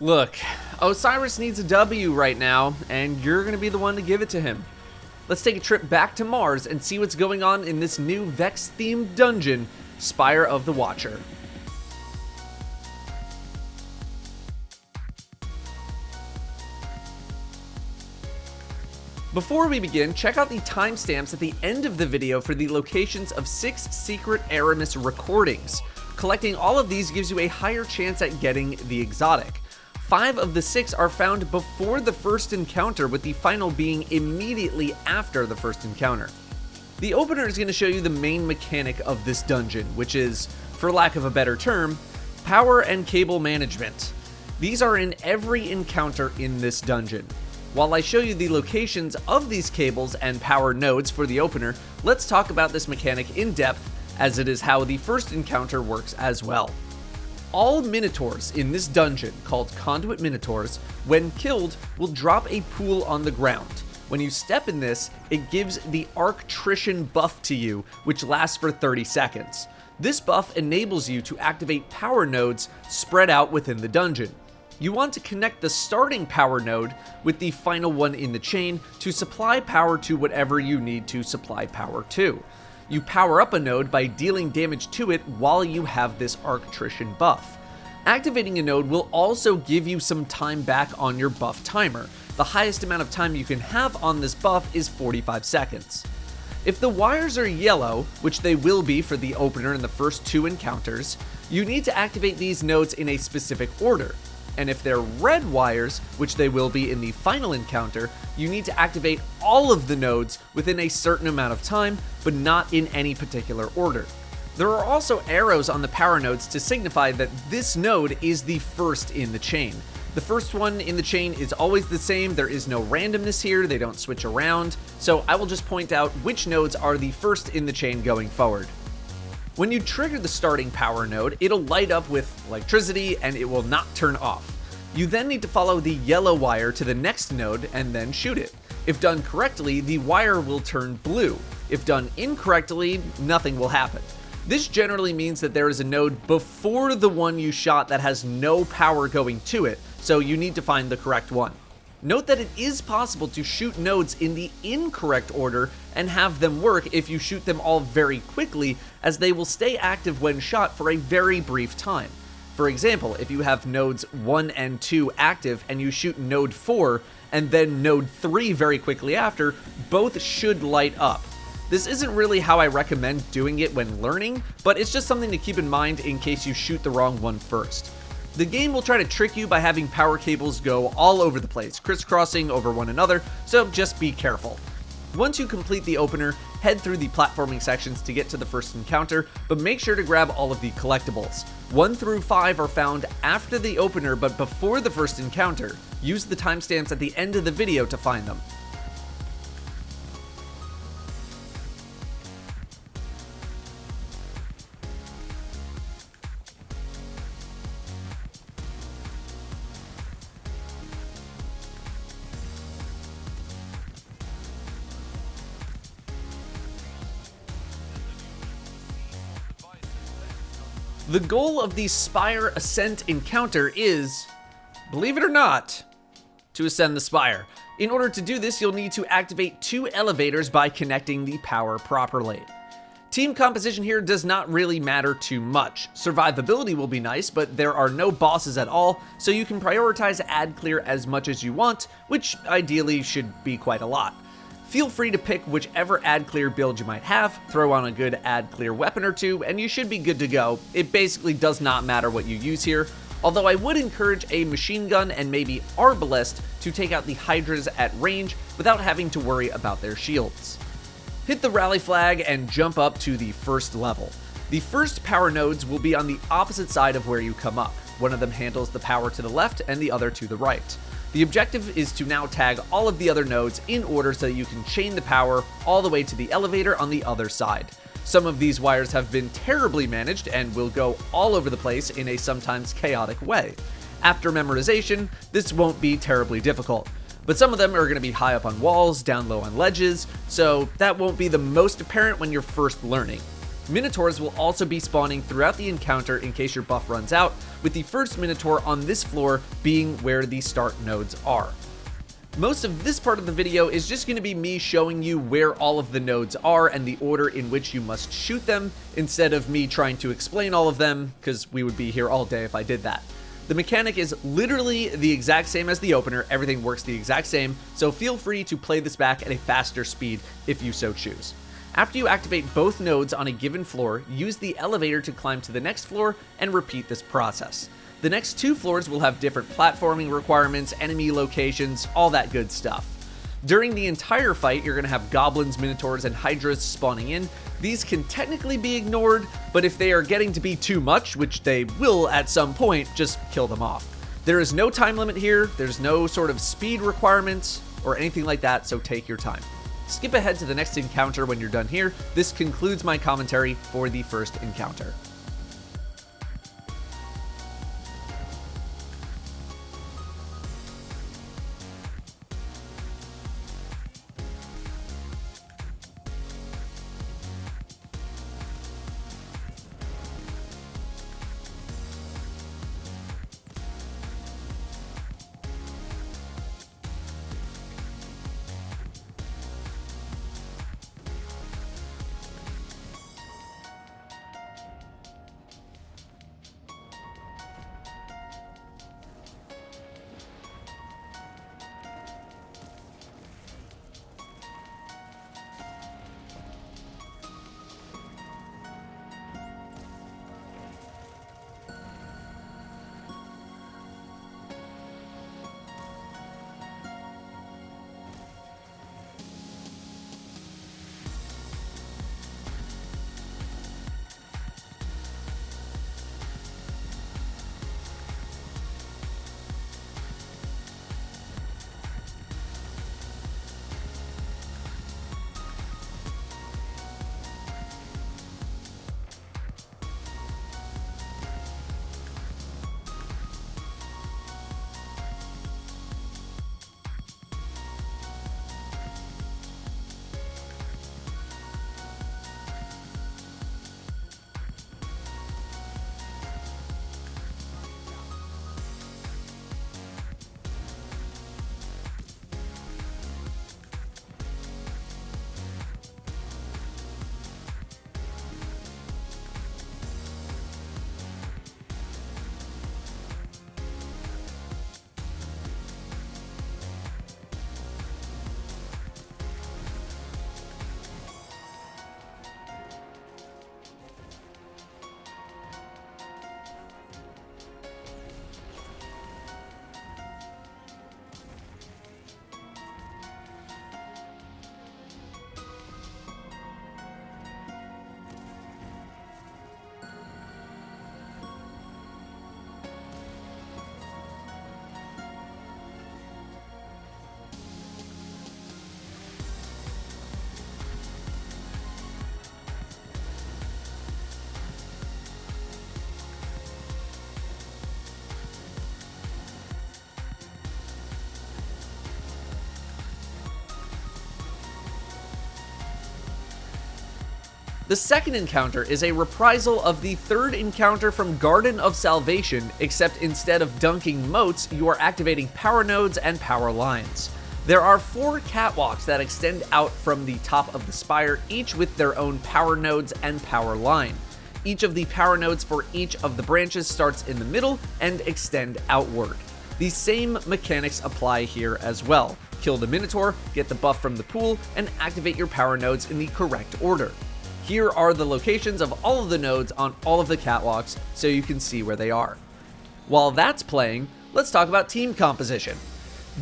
Look, Osiris needs a W right now, and you're going to be the one to give it to him. Let's take a trip back to Mars and see what's going on in this new Vex-themed dungeon, Spire of the Watcher. Before we begin, check out the timestamps at the end of the video for the locations of 6 secret Aramis recordings. Collecting all of these gives you a higher chance at getting the exotic. 5 of the 6 are found before the first encounter, with the final being immediately after the first encounter. The opener is going to show you the main mechanic of this dungeon, which is, for lack of a better term, power and cable management. These are in every encounter in this dungeon. While I show you the locations of these cables and power nodes for the opener, let's talk about this mechanic in depth, as it is how the first encounter works as well. All Minotaurs in this dungeon, called Conduit Minotaurs, when killed, will drop a pool on the ground. When you step in this, it gives the Arctrician buff to you, which lasts for 30 seconds. This buff enables you to activate power nodes spread out within the dungeon. You want to connect the starting power node with the final one in the chain to supply power to whatever you need to supply power to. You power up a node by dealing damage to it while you have this Arctrician buff. Activating a node will also give you some time back on your buff timer. The highest amount of time you can have on this buff is 45 seconds. If the wires are yellow, which they will be for the opener in the first 2 encounters, you need to activate these nodes in a specific order. And if they're red wires, which they will be in the final encounter, you need to activate all of the nodes within a certain amount of time, but not in any particular order. There are also arrows on the power nodes to signify that this node is the first in the chain. The first one in the chain is always the same, there is no randomness here, they don't switch around, so I will just point out which nodes are the first in the chain going forward. When you trigger the starting power node, it'll light up with electricity and it will not turn off. You then need to follow the yellow wire to the next node and then shoot it. If done correctly, the wire will turn blue. If done incorrectly, nothing will happen. This generally means that there is a node before the one you shot that has no power going to it, so you need to find the correct one. Note that it is possible to shoot nodes in the incorrect order and have them work if you shoot them all very quickly, as they will stay active when shot for a very brief time. For example, if you have nodes 1 and 2 active and you shoot node 4 and then node 3 very quickly after, both should light up. This isn't really how I recommend doing it when learning, but it's just something to keep in mind in case you shoot the wrong one first. The game will try to trick you by having power cables go all over the place, crisscrossing over one another, so just be careful. Once you complete the opener, head through the platforming sections to get to the first encounter, but make sure to grab all of the collectibles. 1 through 5 are found after the opener but before the first encounter. Use the timestamps at the end of the video to find them. The goal of the Spire Ascent encounter is, believe it or not, to ascend the Spire. In order to do this, you'll need to activate 2 elevators by connecting the power properly. Team composition here does not really matter too much. Survivability will be nice, but there are no bosses at all, so you can prioritize ad clear as much as you want, which ideally should be quite a lot. Feel free to pick whichever ad clear build you might have, throw on a good ad clear weapon or 2, and you should be good to go. It basically does not matter what you use here, although I would encourage a machine gun and maybe Arbalest to take out the Hydras at range without having to worry about their shields. Hit the rally flag and jump up to the first level. The first power nodes will be on the opposite side of where you come up. One of them handles the power to the left and the other to the right. The objective is to now tag all of the other nodes in order so that you can chain the power all the way to the elevator on the other side. Some of these wires have been terribly managed and will go all over the place in a sometimes chaotic way. After memorization, this won't be terribly difficult, but some of them are going to be high up on walls, down low on ledges, so that won't be the most apparent when you're first learning. Minotaurs will also be spawning throughout the encounter in case your buff runs out, with the first Minotaur on this floor being where the start nodes are. Most of this part of the video is just going to be me showing you where all of the nodes are and the order in which you must shoot them, instead of me trying to explain all of them, because we would be here all day if I did that. The mechanic is literally the exact same as the opener, everything works the exact same, so feel free to play this back at a faster speed if you so choose. After you activate both nodes on a given floor, use the elevator to climb to the next floor and repeat this process. The next 2 floors will have different platforming requirements, enemy locations, all that good stuff. During the entire fight, you're going to have goblins, minotaurs, and hydras spawning in. These can technically be ignored, but if they are getting to be too much, which they will at some point, just kill them off. There is no time limit here, there's no sort of speed requirements or anything like that, so take your time. Skip ahead to the next encounter when you're done here. This concludes my commentary for the first encounter. The second encounter is a reprisal of the third encounter from Garden of Salvation, except instead of dunking moats, you are activating power nodes and power lines. There are 4 catwalks that extend out from the top of the spire, each with their own power nodes and power line. Each of the power nodes for each of the branches starts in the middle and extend outward. The same mechanics apply here as well. Kill the Minotaur, get the buff from the pool, and activate your power nodes in the correct order. Here are the locations of all of the nodes on all of the catwalks so you can see where they are. While that's playing, let's talk about team composition.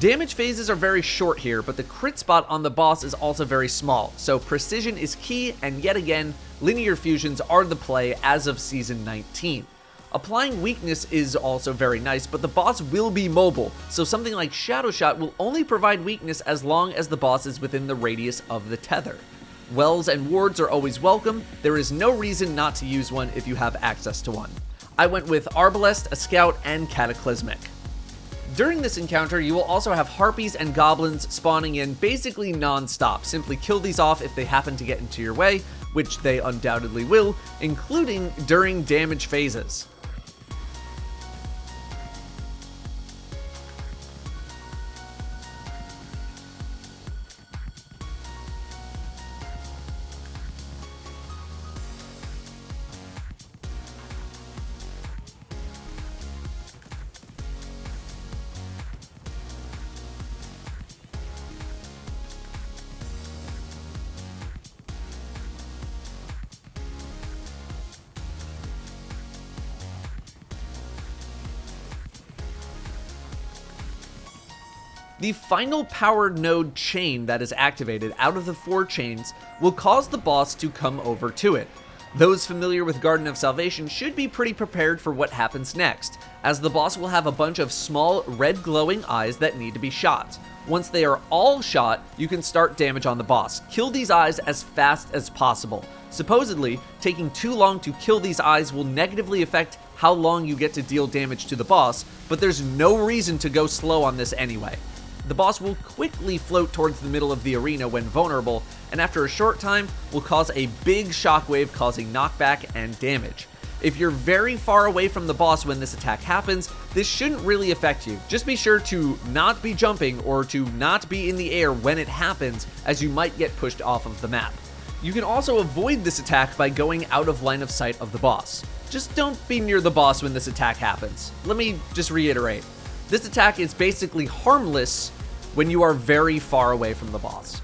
Damage phases are very short here, but the crit spot on the boss is also very small, so precision is key, and yet again, linear fusions are the play as of Season 19. Applying weakness is also very nice, but the boss will be mobile, so something like Shadow Shot will only provide weakness as long as the boss is within the radius of the tether. Wells and wards are always welcome. There is no reason not to use one if you have access to one. I went with Arbalest, a scout, and Cataclysmic. During this encounter, you will also have harpies and goblins spawning in basically non-stop. Simply kill these off if they happen to get into your way, which they undoubtedly will, including during damage phases. The final powered node chain that is activated out of the 4 chains will cause the boss to come over to it. Those familiar with Garden of Salvation should be pretty prepared for what happens next, as the boss will have a bunch of small red glowing eyes that need to be shot. Once they are all shot, you can start damage on the boss. Kill these eyes as fast as possible. Supposedly, taking too long to kill these eyes will negatively affect how long you get to deal damage to the boss, but there's no reason to go slow on this anyway. The boss will quickly float towards the middle of the arena when vulnerable, and after a short time will cause a big shockwave causing knockback and damage. If you're very far away from the boss when this attack happens, this shouldn't really affect you. Just be sure to not be jumping or to not be in the air when it happens, as you might get pushed off of the map. You can also avoid this attack by going out of line of sight of the boss. Just don't be near the boss when this attack happens. Let me just reiterate. This attack is basically harmless when you are very far away from the boss.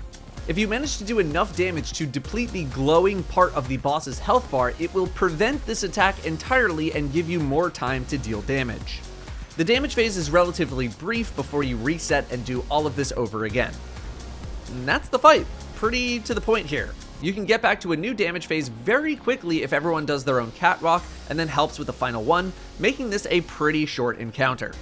If you manage to do enough damage to deplete the glowing part of the boss's health bar, it will prevent this attack entirely and give you more time to deal damage. The damage phase is relatively brief before you reset and do all of this over again. And that's the fight. Pretty to the point here. You can get back to a new damage phase very quickly if everyone does their own catwalk and then helps with the final one, making this a pretty short encounter.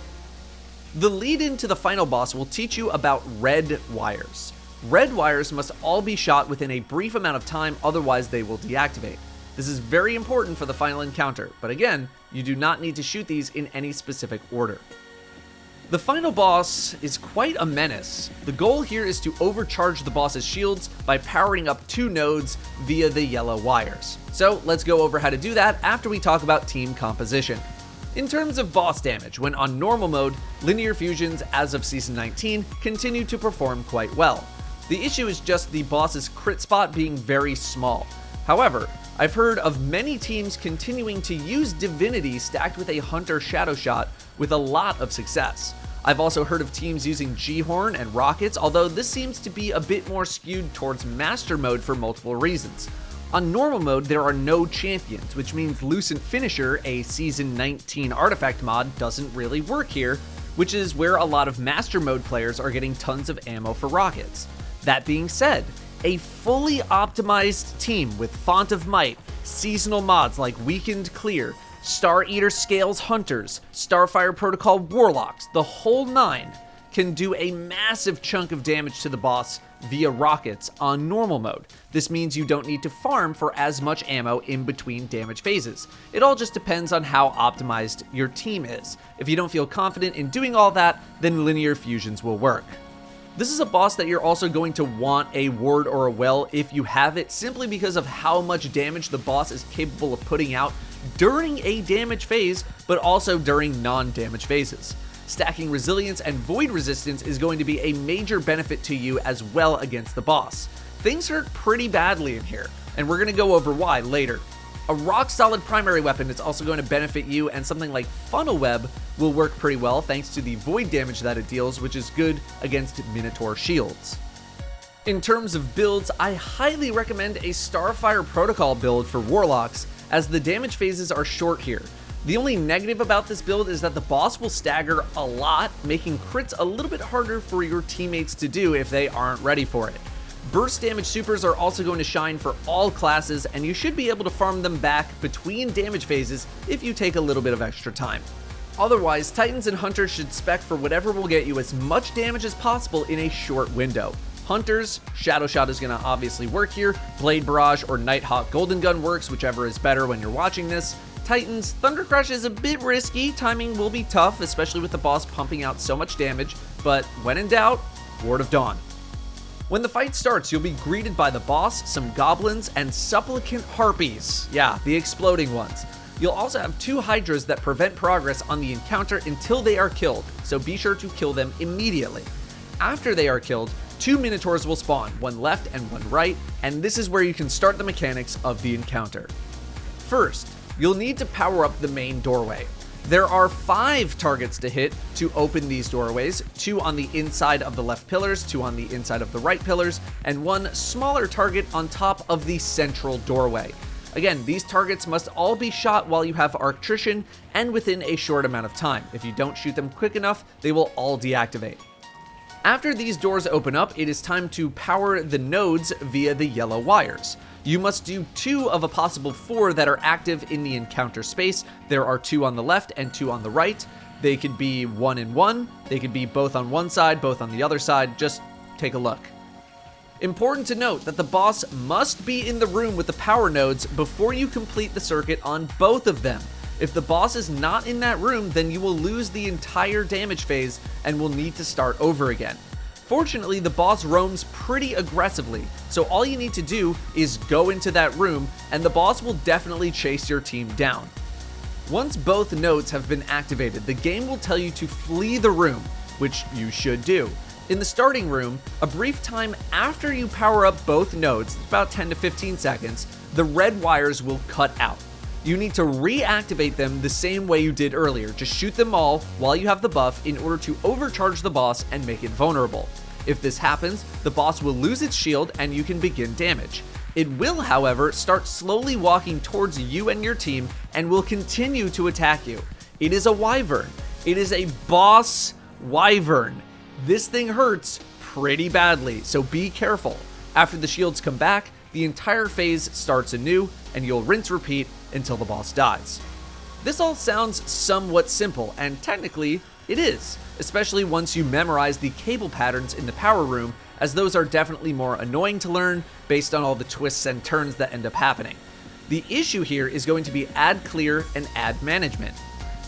The lead-in to the final boss will teach you about red wires. Red wires must all be shot within a brief amount of time, otherwise they will deactivate. This is very important for the final encounter, but again, you do not need to shoot these in any specific order. The final boss is quite a menace. The goal here is to overcharge the boss's shields by powering up 2 nodes via the yellow wires. So let's go over how to do that after we talk about team composition. In terms of boss damage, when on normal mode, linear fusions as of Season 19 continue to perform quite well. The issue is just the boss's crit spot being very small. However, I've heard of many teams continuing to use Divinity stacked with a Hunter Shadow Shot with a lot of success. I've also heard of teams using G-Horn and Rockets, although this seems to be a bit more skewed towards Master Mode for multiple reasons. On normal mode, there are no champions, which means Lucent Finisher, a Season 19 artifact mod, doesn't really work here, which is where a lot of Master Mode players are getting tons of ammo for rockets. That being said, a fully optimized team with Font of Might, seasonal mods like Weakened Clear, Star Eater Scales Hunters, Starfire Protocol Warlocks, the whole 9, can do a massive chunk of damage to the boss via rockets on normal mode. This means you don't need to farm for as much ammo in between damage phases. It all just depends on how optimized your team is. If you don't feel confident in doing all that, then linear fusions will work. This is a boss that you're also going to want a ward or a well if you have it, simply because of how much damage the boss is capable of putting out during a damage phase, but also during non-damage phases. Stacking resilience and void resistance is going to be a major benefit to you as well against the boss. Things hurt pretty badly in here, and we're going to go over why later. A rock-solid primary weapon is also going to benefit you, and something like Funnel Web will work pretty well thanks to the void damage that it deals, which is good against Minotaur shields. In terms of builds, I highly recommend a Starfire Protocol build for Warlocks, as the damage phases are short here. The only negative about this build is that the boss will stagger a lot, making crits a little bit harder for your teammates to do if they aren't ready for it. Burst damage supers are also going to shine for all classes, and you should be able to farm them back between damage phases if you take a little bit of extra time. Otherwise, Titans and Hunters should spec for whatever will get you as much damage as possible in a short window. Hunters, Shadow Shot is going to obviously work here, Blade Barrage or Nighthawk Golden Gun works, whichever is better when you're watching this. Titans, Thunder Crush is a bit risky, timing will be tough, especially with the boss pumping out so much damage, but when in doubt, Ward of Dawn. When the fight starts, you'll be greeted by the boss, some goblins, and supplicant harpies. Yeah, the exploding ones. You'll also have 2 hydras that prevent progress on the encounter until they are killed, so be sure to kill them immediately. After they are killed, 2 minotaurs will spawn, one left and one right, and this is where you can start the mechanics of the encounter. First, you'll need to power up the main doorway. There are 5 targets to hit to open these doorways, 2 on the inside of the left pillars, 2 on the inside of the right pillars, and 1 smaller target on top of the central doorway. Again, these targets must all be shot while you have Arctrition and within a short amount of time. If you don't shoot them quick enough, they will all deactivate. After these doors open up, it is time to power the nodes via the yellow wires. You must do 2 of a possible 4 that are active in the encounter space. There are 2 on the left and 2 on the right. They could be 1 and 1. They could be both on one side, both on the other side. Just take a look. Important to note that the boss must be in the room with the power nodes before you complete the circuit on both of them. If the boss is not in that room, then you will lose the entire damage phase and will need to start over again. Fortunately, the boss roams pretty aggressively, so all you need to do is go into that room and the boss will definitely chase your team down. Once both nodes have been activated, the game will tell you to flee the room, which you should do. In the starting room, a brief time after you power up both nodes, about 10 to 15 seconds, the red wires will cut out. You need to reactivate them the same way you did earlier. Just shoot them all while you have the buff in order to overcharge the boss and make it vulnerable. If this happens, the boss will lose its shield and you can begin damage. It will, however, start slowly walking towards you and your team and will continue to attack you. It is a wyvern. It is a boss wyvern. This thing hurts pretty badly, so be careful. After the shields come back, the entire phase starts anew and you'll rinse repeat until the boss dies. This all sounds somewhat simple, and technically it is, especially once you memorize the cable patterns in the power room, as those are definitely more annoying to learn based on all the twists and turns that end up happening. The issue here is going to be ad clear and ad management.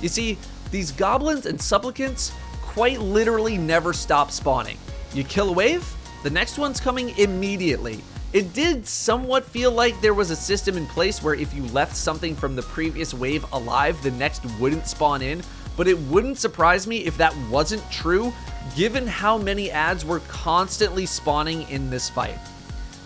You see, these goblins and supplicants quite literally never stop spawning. You kill a wave, the next one's coming immediately. It did somewhat feel like there was a system in place where if you left something from the previous wave alive, the next wouldn't spawn in, but it wouldn't surprise me if that wasn't true, given how many ads were constantly spawning in this fight.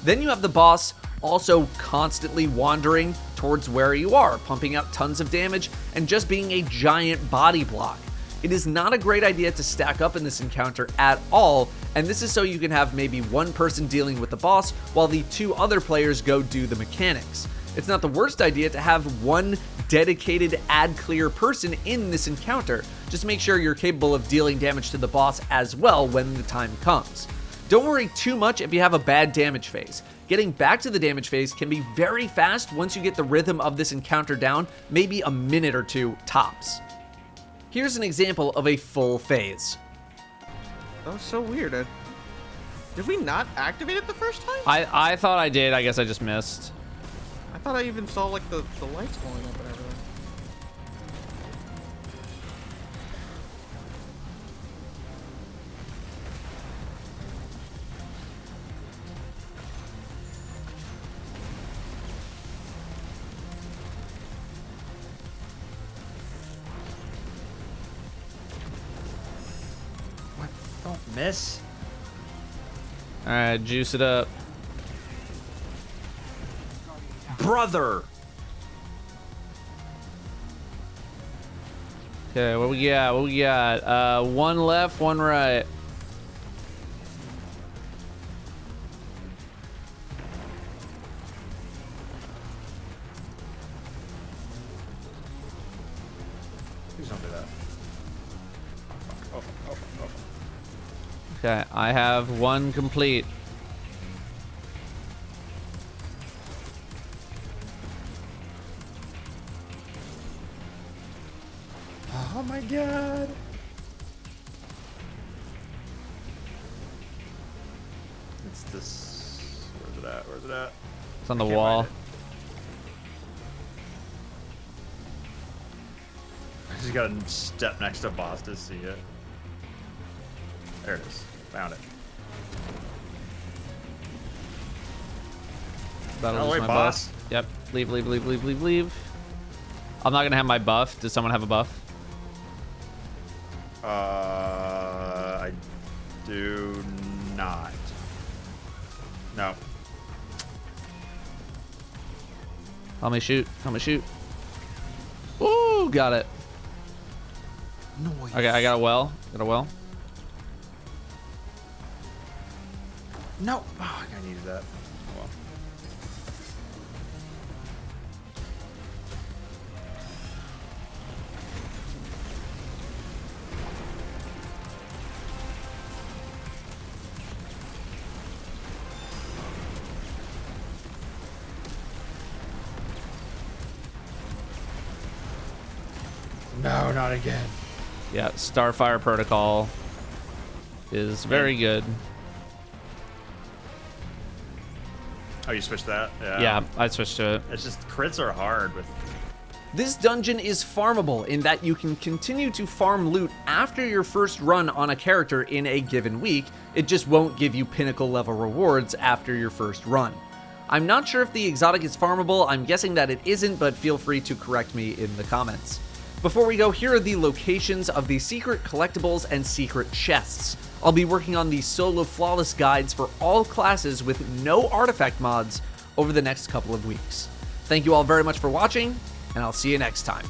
Then you have the boss also constantly wandering towards where you are, pumping out tons of damage and just being a giant body block. It is not a great idea to stack up in this encounter at all, and this is so you can have maybe one person dealing with the boss while the 2 other players go do the mechanics. It's not the worst idea to have one dedicated ad clear person in this encounter. Just make sure you're capable of dealing damage to the boss as well when the time comes. Don't worry too much if you have a bad damage phase. Getting back to the damage phase can be very fast once you get the rhythm of this encounter down, maybe a minute or 2 tops. Here's an example of a full phase. That was so weird. Did we not activate it the first time? I thought I did. I guess I just missed. I thought I even saw like the lights going up and everything. What? Don't miss. All right, juice it up. Brother. Okay, what we got? What we got? 1 left, 1 right. Please don't do that. Oh. Okay, I have 1 complete. Oh my god. It's this. Where's it at? Where's it at? It's on the Can't wall. find it. I just gotta step next to boss to see it. There it is. Found it. That'll Oh, lose wait, my boss. buff. Yep. Leave, leave, leave, leave, leave, leave. I'm not gonna have my buff. Does someone have a buff? I do not. No. Help me shoot. Help me shoot. Ooh, got it. Noise. Okay, I got a well. Got a well. No. Oh, I needed that. Oh, well. No, not again. Yeah, Starfire Protocol is very good. Oh, you switched that? Yeah, I switched to it. It's just crits are hard with. This dungeon is farmable in that you can continue to farm loot after your first run on a character in a given week. It just won't give you pinnacle level rewards after your first run. I'm not sure if the exotic is farmable. I'm guessing that it isn't, but feel free to correct me in the comments. Before we go, here are the locations of the secret collectibles and secret chests. I'll be working on the solo flawless guides for all classes with no artifact mods over the next couple of weeks. Thank you all very much for watching, and I'll see you next time.